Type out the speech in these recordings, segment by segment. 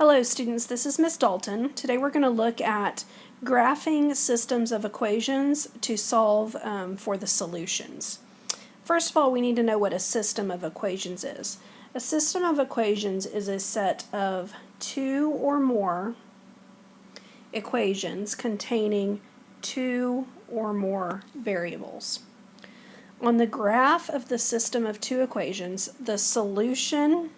Hello students, this is Miss Dalton. Today we're going to look at graphing systems of equations to solve for the solutions. First of all, we need to know what a system of equations is. A system of equations is a set of two or more equations containing two or more variables. On the graph of the system of two equations, the solution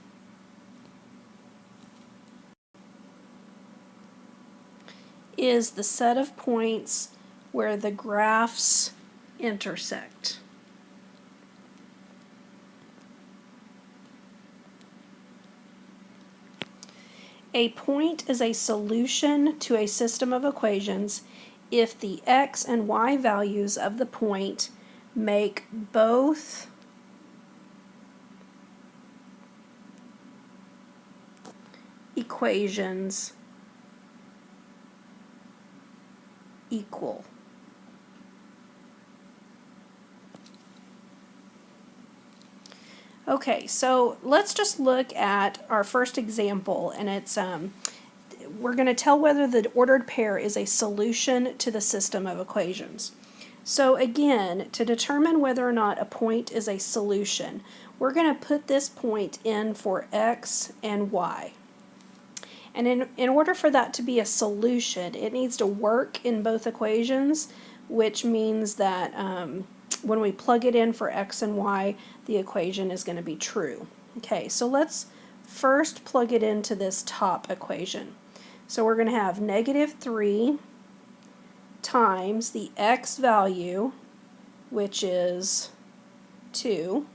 is the set of points where the graphs intersect. A point is a solution to a system of equations if the x and y values of the point make both equations equal. Okay, so let's just look at our first example, and it's we're going to tell whether the ordered pair is a solution to the system of equations. So again, to determine whether or not a point is a solution, we're going to put this point in for x and y. And in order for that to be a solution, it needs to work in both equations, which means that when we plug it in for x and y, the equation is going to be true. Okay, so let's first plug it into this top equation. So we're going to have -3 times the x value, which is 2,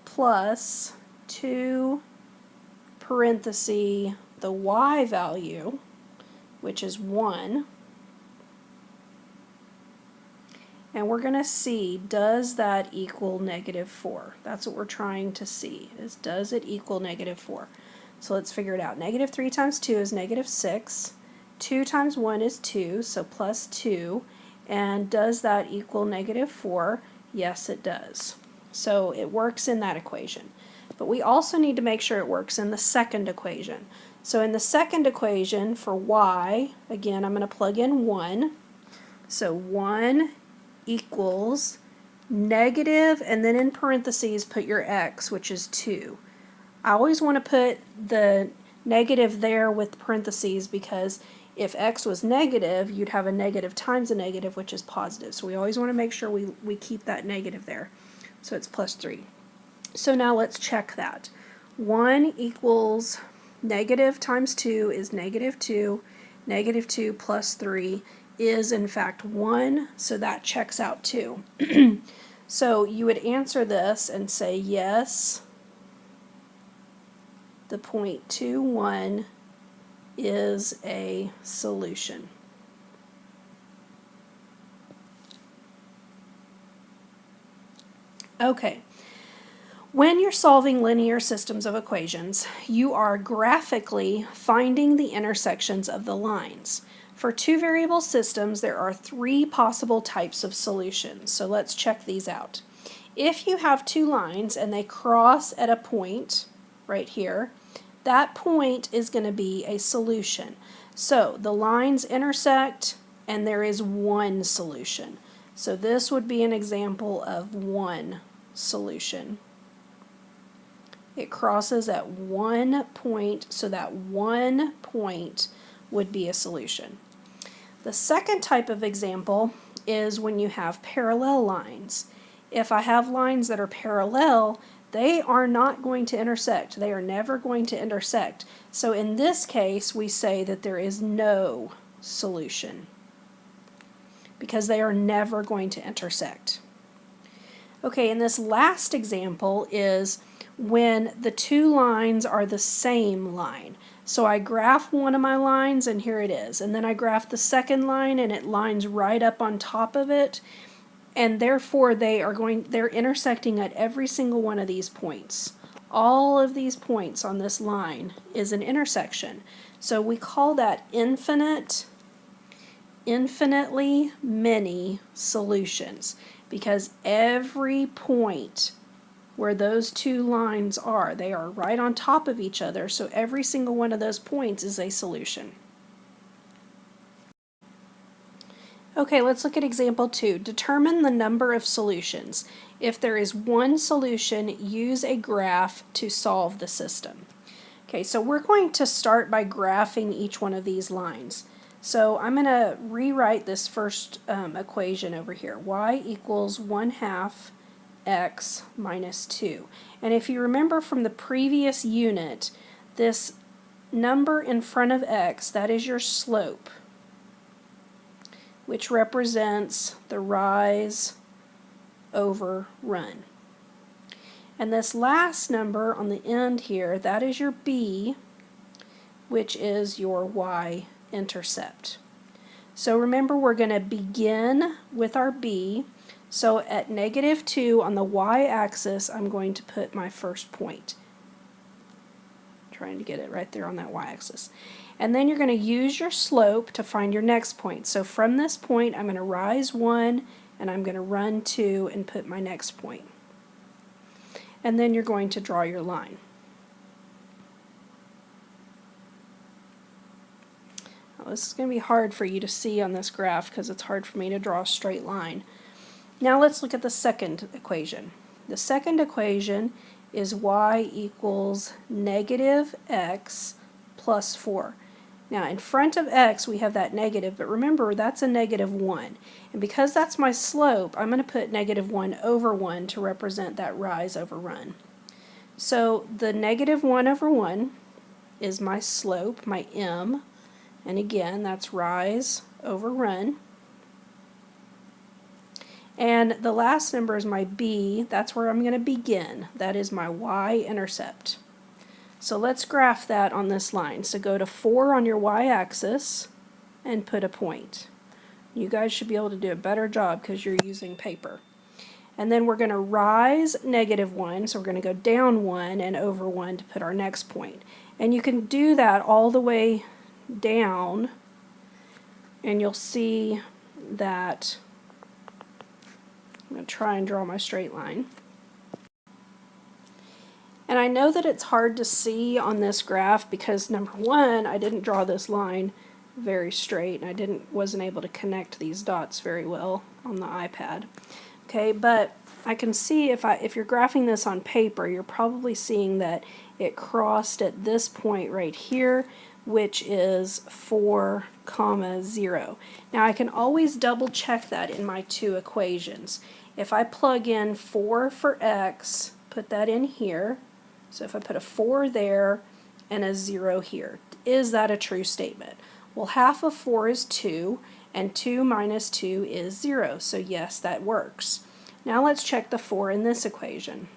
plus 2 parenthesis the y value, which is 1. And we're going to see, does that equal -4? That's what we're trying to see, is does it equal -4? So let's figure it out. -3 times 2 is -6. 2 times 1 is 2, so plus 2. And does that equal -4? Yes, it does. So it works in that equation. But we also need to make sure it works in the second equation. So in the second equation for y, again, I'm going to plug in 1. So 1 equals negative, and then in parentheses put your x, which is 2. I always want to put the negative there with parentheses because if x was negative, you'd have a negative times a negative, which is positive. So we always want to make sure we keep that negative there. So it's plus 3. So now let's check that. 1 equals negative times 2 is -2. -2 plus 3 is in fact 1, so that checks out too. So you would answer this and say yes, the point 2, 1 is a solution. Okay, when you're solving linear systems of equations, you are graphically finding the intersections of the lines. For two variable systems, there are 3 possible types of solutions. So let's check these out. If you have two lines and they cross at a point right here, that point is going to be a solution. So the lines intersect and there is one solution. So this would be an example of one solution. It crosses at one point, so that one point would be a solution. The second type of example is when you have parallel lines. If I have lines that are parallel, they are not going to intersect. They are never going to intersect. So in this case, we say that there is no solution because they are never going to intersect. Okay, and this last example is when the two lines are the same line. So I graph one of my lines and here it is, and then I graph the second line and it lines right up on top of it, and therefore they're intersecting at every single one of these points. All of these points on this line is an intersection. So we call that infinitely many solutions, because every point where those two lines are. They are right on top of each other, so every single one of those points is a solution. Okay, let's look at example 2. Determine the number of solutions. If there is one solution, use a graph to solve the system. Okay, so we're going to start by graphing each one of these lines. So I'm going to rewrite this first equation over here. Y equals 1/2 x minus 2. And if you remember from the previous unit, this number in front of x, that is your slope, which represents the rise over run. And this last number on the end here, that is your b, which is your y-intercept. So remember, we're going to begin with our b. So at -2 on the y-axis, I'm going to put my first point. Trying to get it right there on that y-axis. And then you're going to use your slope to find your next point. So from this point, I'm going to rise 1, and I'm going to run 2 and put my next point. And then you're going to draw your line. Now, this is going to be hard for you to see on this graph because it's hard for me to draw a straight line. Now let's look at the second equation. The second equation is y equals -x plus 4. Now in front of x we have that negative, but remember that's a -1. And because that's my slope, I'm going to put -1 over 1 to represent that rise over run. So the -1 over 1 is my slope, my m, and again that's rise over run. And the last number is my b, that's where I'm going to begin. That is my y-intercept. So let's graph that on this line. So go to 4 on your y-axis and put a point. You guys should be able to do a better job because you're using paper. And then we're going to rise -1, so we're going to go down 1 and over 1 to put our next point. And you can do that all the way down, and you'll see that I'm going to try and draw my straight line. And I know that it's hard to see on this graph because number one, I didn't draw this line very straight, and I wasn't able to connect these dots very well on the iPad. Okay, but I can see if you're graphing this on paper, you're probably seeing that it crossed at this point right here, which is 4, 0. Now I can always double check that in my two equations. If I plug in 4 for x, put that in here, so if I put a 4 there and a 0 here, is that a true statement? Well, half of 4 is 2, and 2 minus 2 is 0, so yes, that works. Now let's check the 4 in this equation.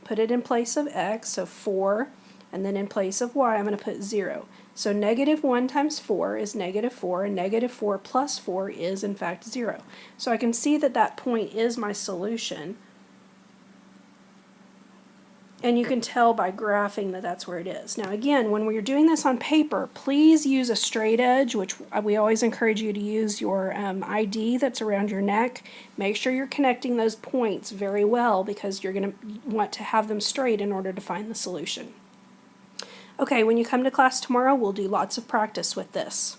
Put it in place of x, so 4, and then in place of y, I'm going to put 0. So -1 times 4 is -4, and -4 plus 4 is in fact 0. So I can see that that point is my solution, and you can tell by graphing that that's where it is. Now again, when we're doing this on paper, please use a straight edge, which we always encourage you to use your ID that's around your neck. Make sure you're connecting those points very well because you're going to want to have them straight in order to find the solution. Okay, when you come to class tomorrow, we'll do lots of practice with this.